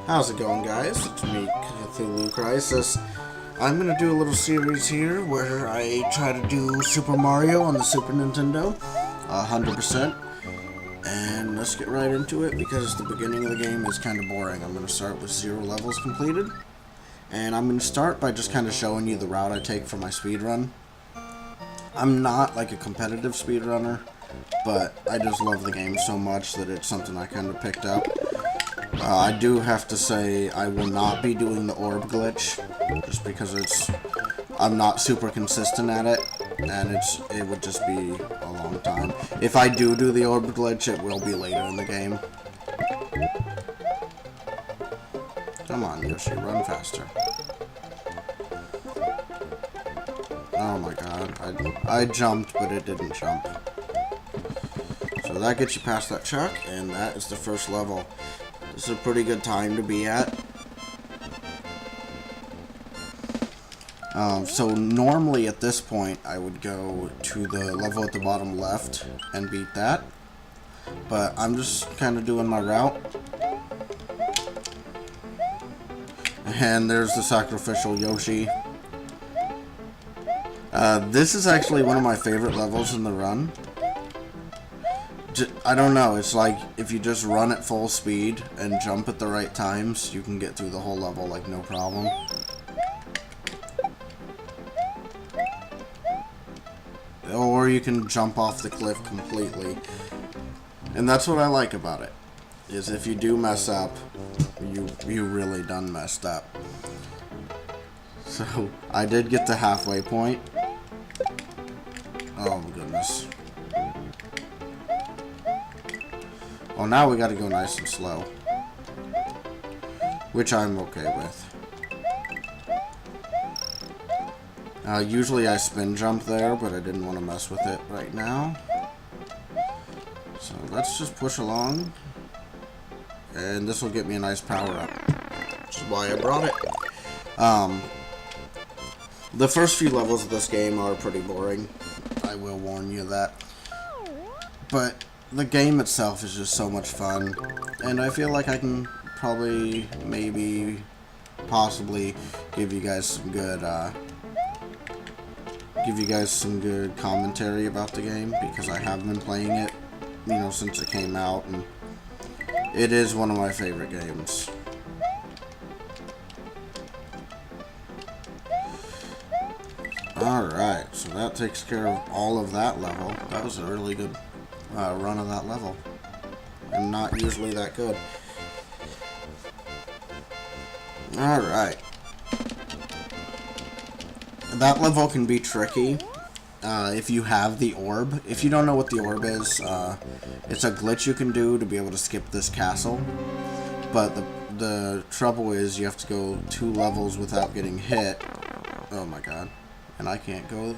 How's it going, guys? It's me, Cthulhu Crisis. I'm gonna do a little series here where I try to do Super Mario on the Super Nintendo, 100%. And let's get right into it because the beginning of the game is kind of boring. I'm gonna start with 0 levels completed. And I'm gonna start by just kind of showing you the route I take for my speedrun. I'm not like a competitive speedrunner, but I just love the game so much that it's something I kind of picked up. I do have to say I will not be doing the orb glitch, just because I'm not super consistent at it, and it would just be a long time. If I do the orb glitch, it will be later in the game. Come on, Yoshi, run faster. Oh my god, I jumped, but it didn't jump. So that gets you past that chuck, and that is the first level. This is a pretty good time to be at. So normally at this point I would go to the level at the bottom left and beat that, but I'm just kind of doing my route. And there's the sacrificial Yoshi. This is actually one of my favorite levels in the run. I don't know, it's like if you just run at full speed and jump at the right times, you can get through the whole level like no problem. Or you can jump off the cliff completely. And that's what I like about it, is if you do mess up, you really done messed up. So, I did get the halfway point. Oh goodness. Well, now we gotta go nice and slow, which I'm okay with. Usually I spin jump there, but I didn't want to mess with it right now. So let's just push along, and this will get me a nice power up, which is why I brought it. The first few levels of this game are pretty boring, I will warn you that, but the game itself is just so much fun, and I feel like I can probably, maybe, possibly give you guys some good commentary about the game, because I have been playing it, you know, since it came out, and it is one of my favorite games. Alright, so that takes care of all of that level. That was a really good run of that level. I'm not usually that good. Alright. That level can be tricky if you have the orb. If you don't know what the orb is, it's a glitch you can do to be able to skip this castle. But the trouble is you have to go 2 levels without getting hit. Oh my god. And I can't go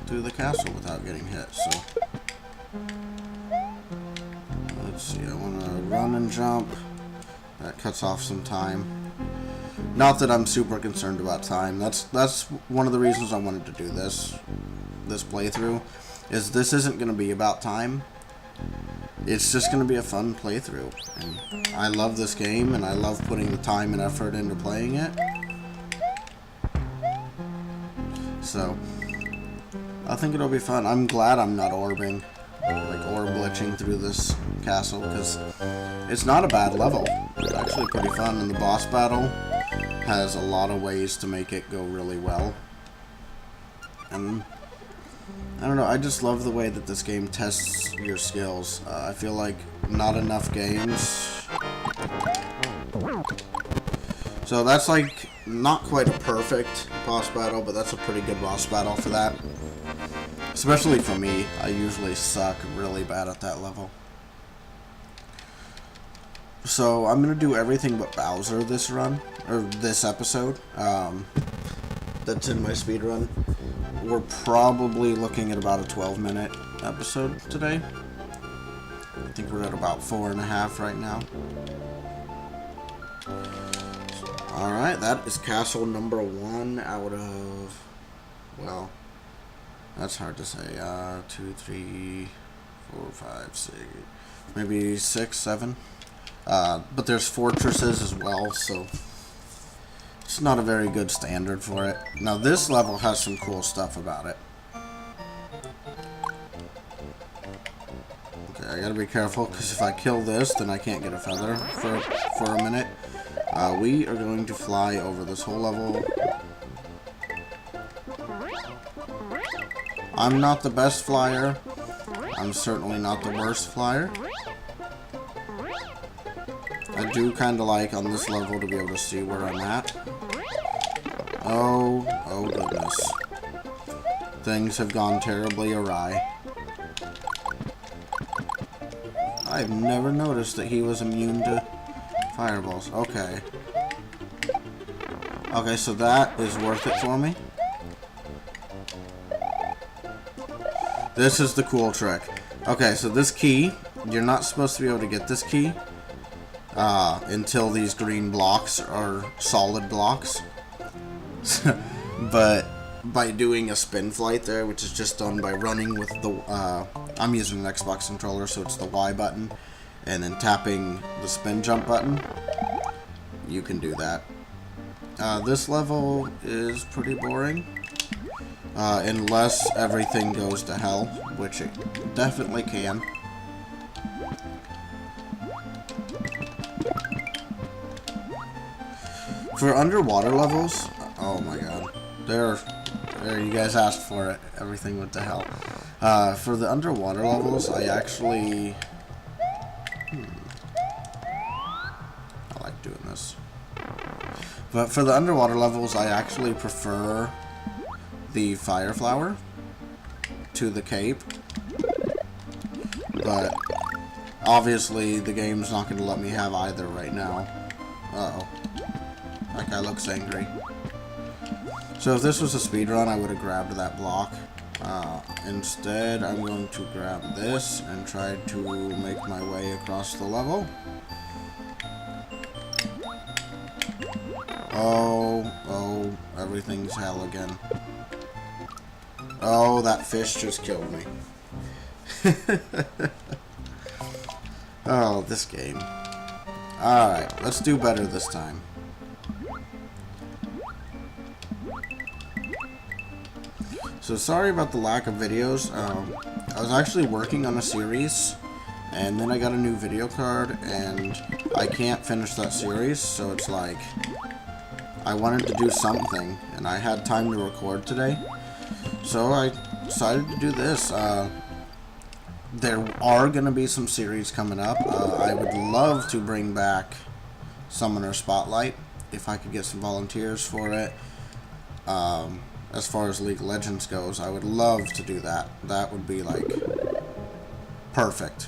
through the castle without getting hit, so let's see, I want to run and jump. That cuts off some time. Not that I'm super concerned about time. That's one of the reasons I wanted to do this playthrough, is this isn't going to be about time. It's just going to be a fun playthrough. And I love this game, and I love putting the time and effort into playing it. So, I think it'll be fun. I'm glad I'm not orbing, like orb glitching through this castle, because it's not a bad level. It's actually pretty fun, and the boss battle has a lot of ways to make it go really well. And I don't know, I just love the way that this game tests your skills. I feel like not enough games. So that's like not quite a perfect boss battle, but that's a pretty good boss battle for that. Especially for me, I usually suck really bad at that level. So I'm gonna do everything but Bowser this run, or this episode. That's in my speedrun. We're probably looking at about a 12-minute episode today. I think we're at about 4.5 right now. Alright, that is castle number 1 out of, well, that's hard to say. 2, 3, 4, 5, 6, maybe 6, 7. But there's fortresses as well, so it's not a very good standard for it. Now this level has some cool stuff about it. Okay, I gotta be careful, because if I kill this, then I can't get a feather for a minute. We are going to fly over this whole level. I'm not the best flyer. I'm certainly not the worst flyer. I do kind of like on this level to be able to see where I'm at. Oh goodness. Things have gone terribly awry. I've never noticed that he was immune to fireballs. Okay. Okay, so that is worth it for me. This is the cool trick. Okay, so this key, you're not supposed to be able to get this key until these green blocks are solid blocks. But by doing a spin flight there, which is just done by running with the, I'm using an Xbox controller, so it's the Y button, and then tapping the spin jump button, you can do that. This level is pretty boring, unless everything goes to hell, which it definitely can. For underwater levels, oh my god, there you guys asked for it, everything went to hell. For the underwater levels, I actually, I like doing this. But for the underwater levels, I actually prefer the fire flower to the cape. But obviously the game's not going to let me have either right now. Uh-oh. That guy looks angry. So if this was a speedrun, I would have grabbed that block. Instead, I'm going to grab this and try to make my way across the level. Oh, everything's hell again. Oh, that fish just killed me. Oh, this game. Alright, let's do better this time. So sorry about the lack of videos. I was actually working on a series, and then I got a new video card, and I can't finish that series, so it's like, I wanted to do something, and I had time to record today, so I decided to do this. There are going to be some series coming up. I would love to bring back Summoner Spotlight, if I could get some volunteers for it. As far as League of Legends goes, I would love to do that. That would be, like, perfect.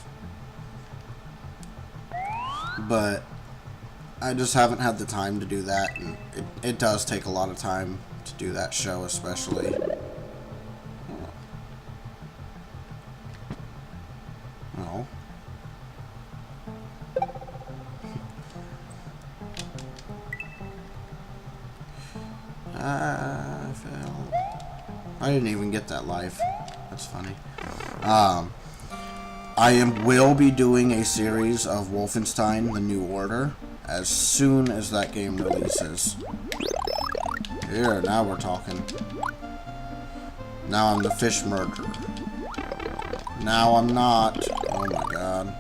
But I just haven't had the time to do that, and it does take a lot of time to do that show, especially. Oh. I fell. I didn't even get that life. That's funny. I will be doing a series of Wolfenstein: The New Order as soon as that game releases. Here, now we're talking. Now I'm the fish murderer. Now I'm not. Oh my god.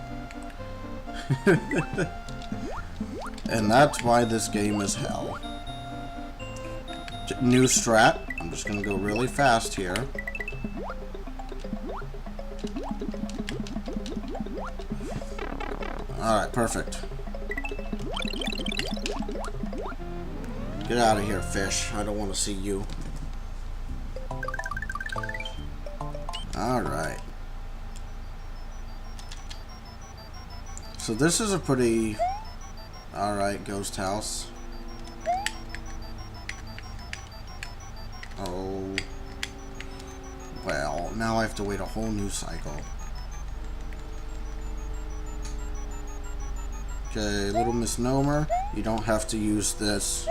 And that's why this game is hell. New strat. I'm just gonna go really fast here. Alright, perfect. Get out of here, fish. I don't want to see you. Alright. So this is a pretty alright ghost house. Oh. Well, now I have to wait a whole new cycle. Okay, little misnomer. You don't have to use this.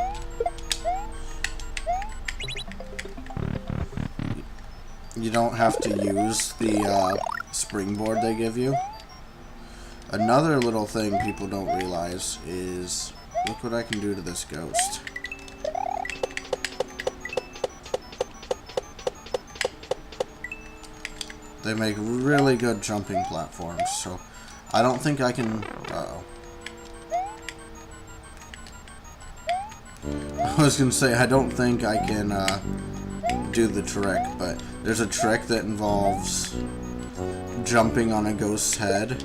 You don't have to use the springboard they give you. Another little thing people don't realize is, look what I can do to this ghost. They make really good jumping platforms, so I don't think I can... Uh-oh. I was gonna say, I don't think I can do the trick, but there's a trick that involves jumping on a ghost's head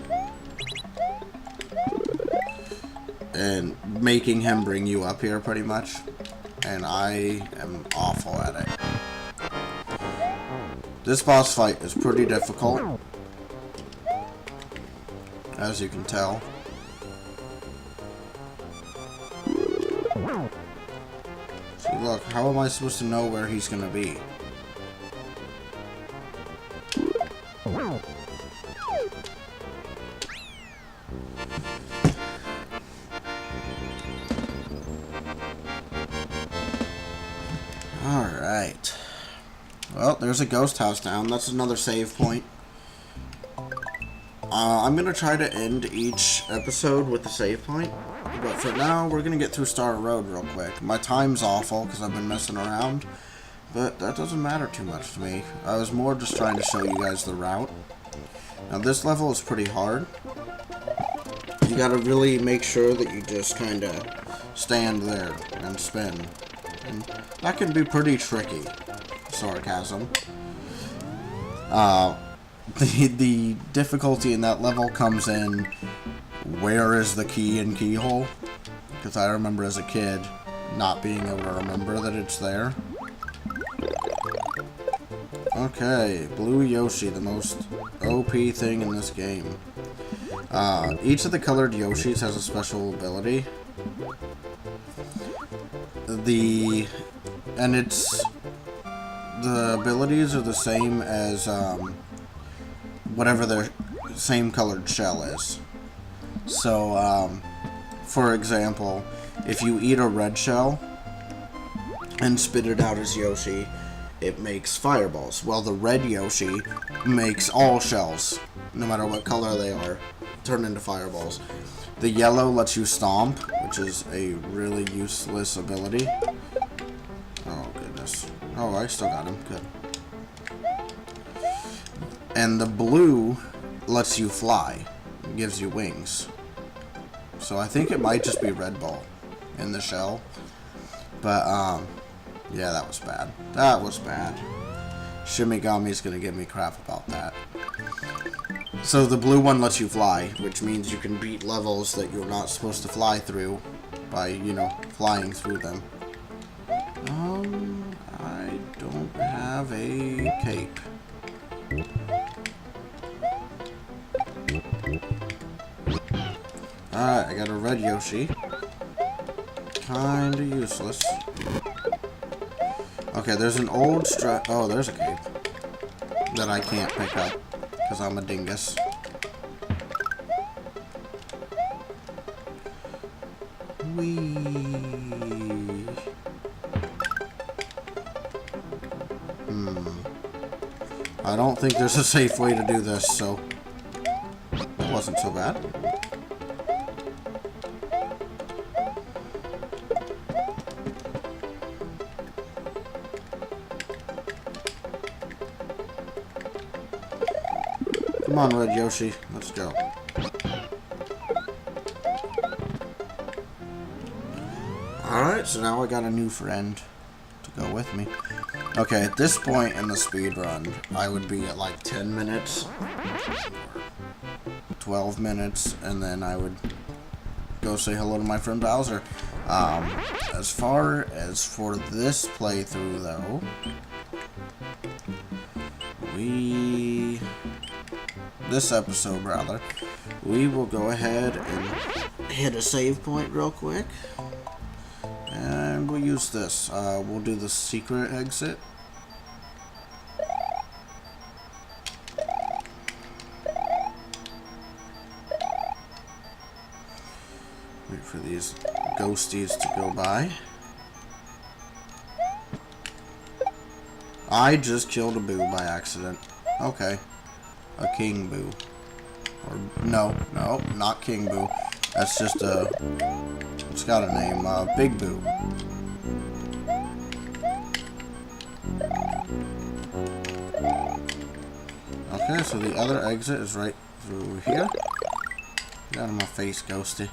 and making him bring you up here, pretty much. And I am awful at it. This boss fight is pretty difficult, as you can tell. See, look, how am I supposed to know where he's gonna be? Alright. Well, there's a ghost house down. That's another save point. I'm gonna try to end each episode with a save point. But for now, we're gonna get through Star Road real quick. My time's awful because I've been messing around. But that doesn't matter too much to me. I was more just trying to show you guys the route. Now, this level is pretty hard. You gotta really make sure that you just kinda stand there and spin. And that can be pretty tricky. Sarcasm. The difficulty in that level comes in, where is the key and keyhole? Because I remember as a kid not being able to remember that it's there. Okay, Blue Yoshi, the most OP thing in this game. Each of the colored Yoshis has a special ability. The abilities are the same as whatever their same colored shell is. So, for example, if you eat a red shell and spit it out as Yoshi, it makes fireballs. Well, the red Yoshi makes all shells, no matter what color they are, turn into fireballs. The yellow lets you stomp, which is a really useless ability. Oh, goodness. Oh, I still got him. Good. And the blue lets you fly. It gives you wings. So I think it might just be Red Bull in the shell. But, yeah, that was bad. That was bad. Shimigami's gonna give me crap about that. So the blue one lets you fly, which means you can beat levels that you're not supposed to fly through by, you know, flying through them. I don't have a cape. Alright, I got a red Yoshi. Kinda useless. Okay, there's an old oh, there's a cape that I can't pick up because I'm a dingus. Whee. I don't think there's a safe way to do this, so that wasn't so bad. Come on, Red Yoshi. Let's go. Alright, so now I got a new friend to go with me. Okay, at this point in the speedrun, I would be at like 10 minutes, 12 minutes, and then I would go say hello to my friend Bowser. As far as for this playthrough, though, this episode, rather, we will go ahead and hit a save point real quick. And we'll use this. We'll do the secret exit. Wait for these ghosties to go by. I just killed a boo by accident. Okay. A king boo. Or, no, not King Boo. That's just a... It's got a name. Big Boo. Okay, so the other exit is right through here. Get out of my face, Ghosty.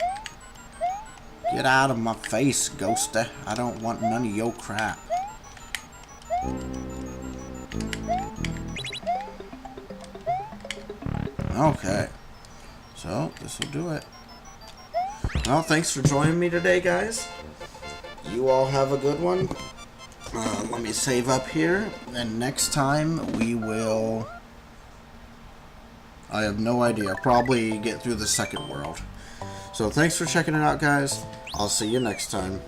Get out of my face, Ghosty. I don't want none of your crap. Okay. So, this will do it. Well, thanks for joining me today, guys. You all have a good one. Let me save up here. And next time, we will... I have no idea. Probably get through the second world. So, thanks for checking it out, guys. I'll see you next time.